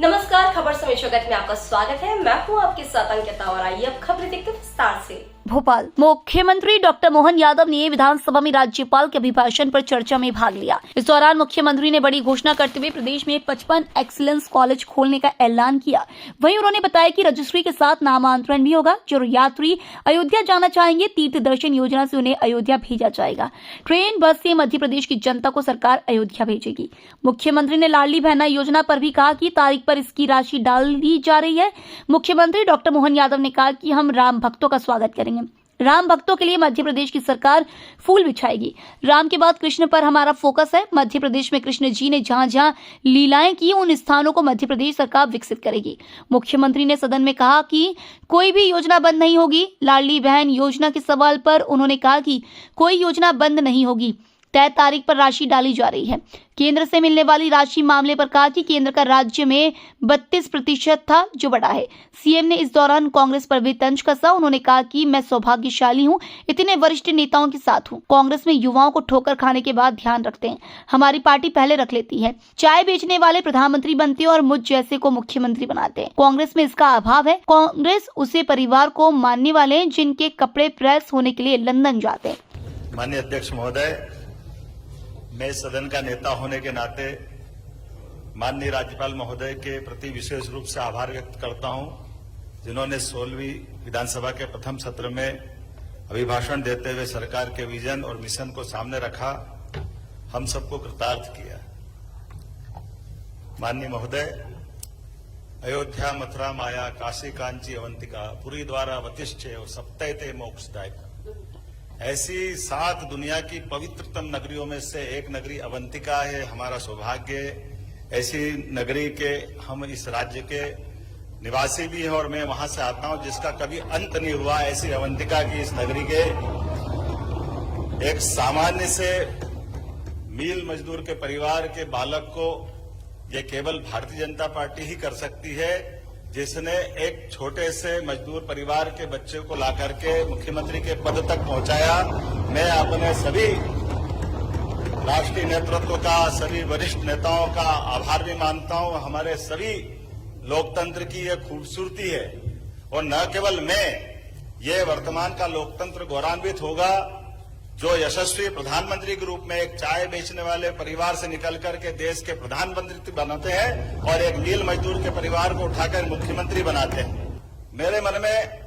नमस्कार, खबर समय जगत में आपका स्वागत है। मैं हूं आपके साथ अंकिता और आइए अब खबरें देखते हैं विस्तार से। भोपाल मुख्यमंत्री डॉक्टर मोहन यादव ने विधानसभा में राज्यपाल के अभिभाषण पर चर्चा में भाग लिया। इस दौरान मुख्यमंत्री ने बड़ी घोषणा करते हुए प्रदेश में 55 एक्सीलेंस कॉलेज खोलने का ऐलान किया। वहीं उन्होंने बताया कि रजिस्ट्री के साथ नामांतरण भी होगा। जो यात्री अयोध्या जाना चाहेंगे, तीर्थ दर्शन योजना से उन्हें अयोध्या भेजा जाएगा। ट्रेन बस से मध्य प्रदेश की जनता को सरकार अयोध्या भेजेगी। मुख्यमंत्री ने लाडली बहना योजना पर भी कहा कि तारीख पर इसकी राशि डाल दी जा रही है। मुख्यमंत्री डॉक्टर मोहन यादव ने कहा कि हम राम भक्तों का स्वागत करेंगे। राम भक्तों के लिए मध्य प्रदेश की सरकार फूल बिछाएगी। राम के बाद कृष्ण पर हमारा फोकस है। मध्य प्रदेश में कृष्ण जी ने जहां जहां लीलाएं की, उन स्थानों को मध्य प्रदेश सरकार विकसित करेगी। मुख्यमंत्री ने सदन में कहा कि कोई भी योजना बंद नहीं होगी। लाडली बहन योजना के सवाल पर उन्होंने कहा कि कोई योजना बंद नहीं होगी, तय तारीख पर राशि डाली जा रही है। केंद्र से मिलने वाली राशि मामले पर कहा कि केंद्र का राज्य में 32% था, जो बढ़ा है। सीएम ने इस दौरान कांग्रेस पर भी तंज कसा। उन्होंने कहा कि मैं सौभाग्यशाली हूं, इतने वरिष्ठ नेताओं के साथ हूं। कांग्रेस में युवाओं को ठोकर खाने के बाद ध्यान रखते हैं, हमारी पार्टी पहले रख लेती है। चाय बेचने वाले प्रधानमंत्री बनते हैं और मुझ जैसे को मुख्यमंत्री बनाते हैं। कांग्रेस में इसका अभाव है। कांग्रेस उसे परिवार को मानने वाले हैं जिनके कपड़े प्रेस होने के लिए लंदन जाते हैं। माननीय अध्यक्ष महोदय, मैं सदन का नेता होने के नाते माननीय राज्यपाल महोदय के प्रति विशेष रूप से आभार व्यक्त करता हूं, जिन्होंने 16वीं विधानसभा के प्रथम सत्र में अभिभाषण देते हुए सरकार के विजन और मिशन को सामने रखा, हम सबको कृतार्थ किया। माननीय महोदय, अयोध्या, मथुरा, माया, काशी, कांची, अवंतिका, पुरी द्वारा वतिष्ठेय सप्तैते मोक्षदायक, ऐसी 7 दुनिया की पवित्रतम नगरियों में से एक नगरी अवंतिका है। हमारा सौभाग्य, ऐसी नगरी के हम इस राज्य के निवासी भी हैं और मैं वहां से आता हूं जिसका कभी अंत नहीं हुआ। ऐसी अवंतिका की इस नगरी के एक सामान्य से मील मजदूर के परिवार के बालक को ये केवल भारतीय जनता पार्टी ही कर सकती है, जिसने एक छोटे से मजदूर परिवार के बच्चे को ला करके मुख्यमंत्री के पद तक पहुंचाया। मैं अपने सभी राष्ट्रीय नेतृत्व का, सभी वरिष्ठ नेताओं का आभार भी मानता हूं। हमारे सभी लोकतंत्र की यह खूबसूरती है और न केवल मैं, ये वर्तमान का लोकतंत्र गौरवान्वित होगा जो यशस्वी प्रधानमंत्री के रूप में एक चाय बेचने वाले परिवार से निकल करके देश के प्रधानमंत्री बनाते हैं और एक मील मजदूर के परिवार को उठाकर मुख्यमंत्री बनाते हैं। मेरे मन में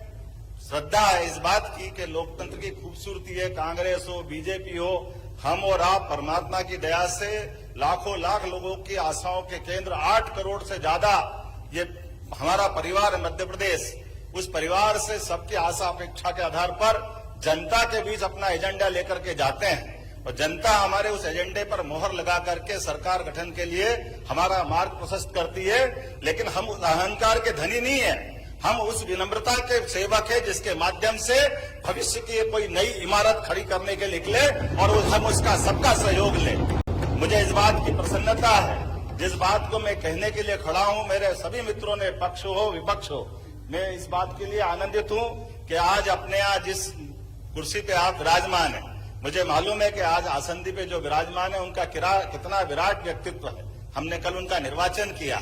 श्रद्धा है इस बात की कि लोकतंत्र की खूबसूरती है। कांग्रेस हो, बीजेपी हो, हम और आप परमात्मा की दया से लाखों लाख लोगों की आशाओं के केंद्र, 8 करोड़ से ज्यादा ये हमारा परिवार है मध्य प्रदेश। उस परिवार से सबकी आशा अपेक्षा के आधार पर जनता के बीच अपना एजेंडा लेकर के जाते हैं और जनता हमारे उस एजेंडे पर मोहर लगा करके सरकार गठन के लिए हमारा मार्ग प्रशस्त करती है। लेकिन हम उस अहंकार के धनी नहीं है, हम उस विनम्रता के सेवक है जिसके माध्यम से भविष्य की कोई नई इमारत खड़ी करने के निकले और हम उसका सबका सहयोग लें। मुझे इस बात की प्रसन्नता है, जिस बात को मैं कहने के लिए खड़ा हूं, मेरे सभी मित्रों ने पक्ष हो विपक्ष हो, मैं इस बात के लिए आनंदित हूं कि आज अपने यहाँ जिस कुर्सी पे आप विराजमान है, मुझे मालूम है कि आज आसंदी पे जो विराजमान है उनका कितना विराट व्यक्तित्व है। हमने कल उनका निर्वाचन किया।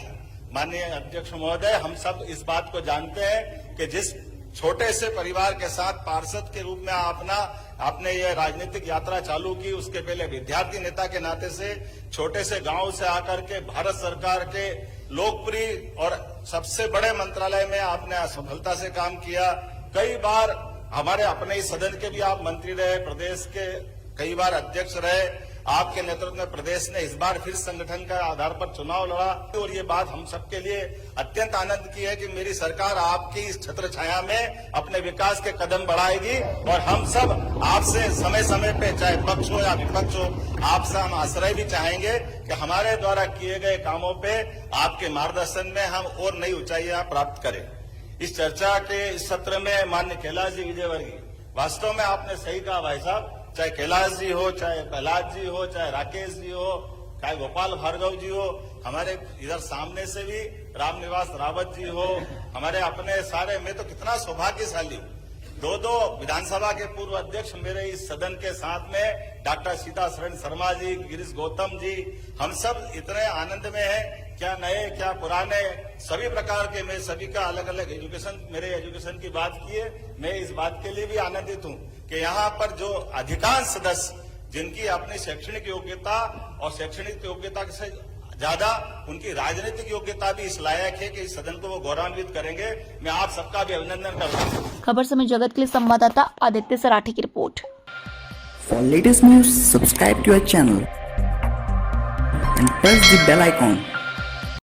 माननीय अध्यक्ष महोदय, हम सब इस बात को जानते हैं कि जिस छोटे से परिवार के साथ पार्षद के रूप में आपने ये राजनीतिक यात्रा चालू की, उसके पहले विद्यार्थी नेता के नाते से छोटे से गांव से आकर के भारत सरकार के लोकप्रिय और सबसे बड़े मंत्रालय में आपने सफलता से काम किया। कई बार हमारे अपने ही सदन के भी आप मंत्री रहे, प्रदेश के कई बार अध्यक्ष रहे। आपके नेतृत्व में प्रदेश ने इस बार फिर संगठन का आधार पर चुनाव लड़ा और ये बात हम सबके लिए अत्यंत आनंद की है कि मेरी सरकार आपकी इस छत्र छाया में अपने विकास के कदम बढ़ाएगी और हम सब आपसे समय समय पे, चाहे पक्ष हो या विपक्ष हो, आपसे हम आश्रय भी चाहेंगे कि हमारे द्वारा किए गए कामों पे आपके मार्गदर्शन में हम और नई ऊंचाइयां प्राप्त करें। इस चर्चा के इस सत्र में माननीय कैलाश जी विजयवर्गीय, वास्तव में आपने सही कहा भाई साहब, चाहे कैलाश जी हो, चाहे प्रहलाद जी हो, चाहे राकेश जी हो, चाहे गोपाल भार्गव जी हो, हमारे इधर सामने से भी रामनिवास रावत जी हो, हमारे अपने सारे, मैं तो कितना सौभाग्यशाली हूं। 2 विधानसभा के पूर्व अध्यक्ष मेरे इस सदन के साथ में डॉक्टर सीता शरण शर्मा जी, गिरीश गौतम जी, हम सब इतने आनंद में हैं क्या नए क्या पुराने, सभी प्रकार के, मैं सभी का अलग अलग एजुकेशन, मेरे एजुकेशन की बात की है। मैं इस बात के लिए भी आनंदित हूं कि यहाँ पर जो अधिकांश सदस्य जिनकी अपनी शैक्षणिक योग्यता और शैक्षणिक योग्यता से ज्यादा उनकी राजनीतिक योग्यता भी इस लायक है कि इस सदन को वो गौरवान्वित करेंगे। मैं आप सबका भी अभिनंदन करता हूँ। खबर समय जगत के लिए संवाददाता आदित्य सराठी की report. For latest news, subscribe to our channel and press the bell icon.